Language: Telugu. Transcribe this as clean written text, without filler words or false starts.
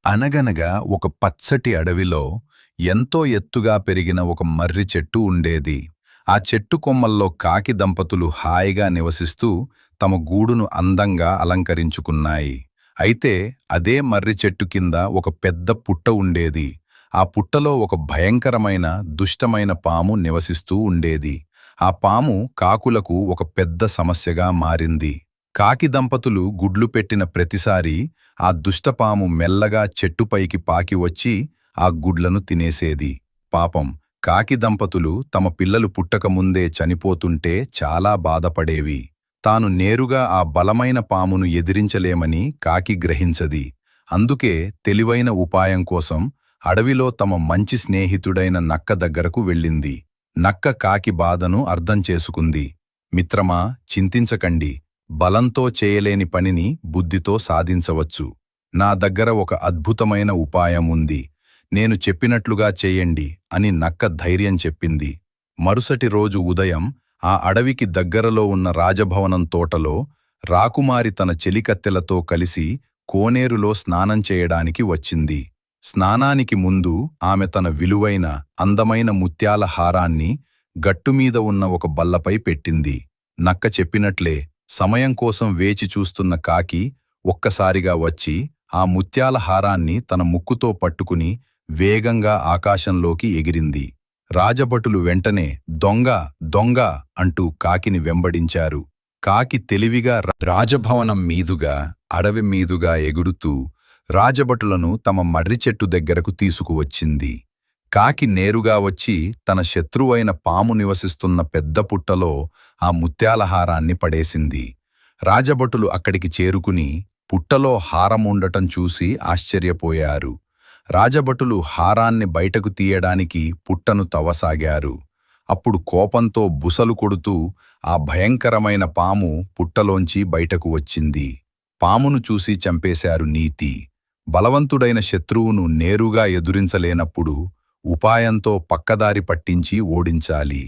అనగనగా ఒక పచ్చటి అడవిలో ఎంతో ఎత్తుగా పెరిగిన ఒక మర్రి చెట్టు ఉండేది. ఆ చెట్టు కొమ్మల్లో కాకి దంపతులు హాయిగా నివసిస్తూ తమ గూడును అందంగా అలంకరించుకున్నాయి. అయితే అదే మర్రి చెట్టు కింద ఒక పెద్ద పుట్ట ఉండేది. ఆ పుట్టలో ఒక భయంకరమైన దుష్టమైన పాము నివసిస్తూ ఉండేది. ఆ పాము కాకులకు ఒక పెద్ద సమస్యగా మారింది. కాకి దంపతులు గుడ్లు పెట్టిన ప్రతిసారీ ఆ దుష్టపాము మెల్లగా చెట్టుపైకి పాకి వచ్చి ఆ గుడ్లను తినేసేది. పాపం కాకి దంపతులు తమ పిల్లలు పుట్టకముందే చనిపోతుంటే చాలా బాధపడేవి. తాను నేరుగా ఆ బలమైన పామును ఎదిరించలేమని కాకి గ్రహించది. అందుకే తెలివైన ఉపాయం కోసం అడవిలో తమ మంచి స్నేహితుడైన నక్క దగ్గరకు వెళ్ళింది. నక్క కాకి బాధను అర్థం చేసుకుంది. మిత్రమా, చింతించకండి. బలంతో చేయలేని పనిని బుద్ధితో సాధించవచ్చు. నా దగ్గర ఒక అద్భుతమైన ఉపాయం ఉంది. నేను చెప్పినట్లుగా చేయండి అని నక్క ధైర్యం చెప్పింది. మరుసటి రోజు ఉదయం ఆ అడవికి దగ్గరలో ఉన్న రాజభవనం తోటలో రాకుమారి తన చెలికత్తెలతో కలిసి కోనేరులో స్నానం చేయడానికి వచ్చింది. స్నానానికి ముందు ఆమె తన విలువైన అందమైన ముత్యాల హారాన్ని గట్టుమీద ఉన్న ఒక బల్లపై పెట్టింది. నక్క చెప్పినట్లే సమయం కోసం వేచి చూస్తున్న కాకి ఒక్కసారిగా వచ్చి ఆ ముత్యాల హారాన్ని తన ముక్కుతో పట్టుకుని వేగంగా ఆకాశంలోకి ఎగిరింది. రాజభటులు వెంటనే దొంగ దొంగ అంటూ కాకిని వెంబడించారు. కాకి తెలివిగా రాజభవనం మీదుగా అడవి మీదుగా ఎగురుతూ రాజభటులను తమ మర్రి చెట్టు దగ్గరకు తీసుకువచ్చింది. కాకి నేరుగా వచ్చి తన శత్రువైన పాము నివసిస్తున్న పెద్ద పుట్టలో ఆ ముత్యాలహారాన్ని పడేసింది. రాజభటులు అక్కడికి చేరుకుని పుట్టలో హారం ఉండటం చూసి ఆశ్చర్యపోయారు. రాజభటులు హారాన్ని బయటకు తీయడానికి పుట్టను తవ్వసాగారు. అప్పుడు కోపంతో బుసలు కొడుతూ ఆ భయంకరమైన పాము పుట్టలోంచి బయటకు వచ్చింది. పామును చూసి చంపేశారు నీతి. బలవంతుడైన శత్రువును నేరుగా ఎదురించలేనప్పుడు ఉపాయంతో పక్కదారి పట్టించి ఓడించాలి.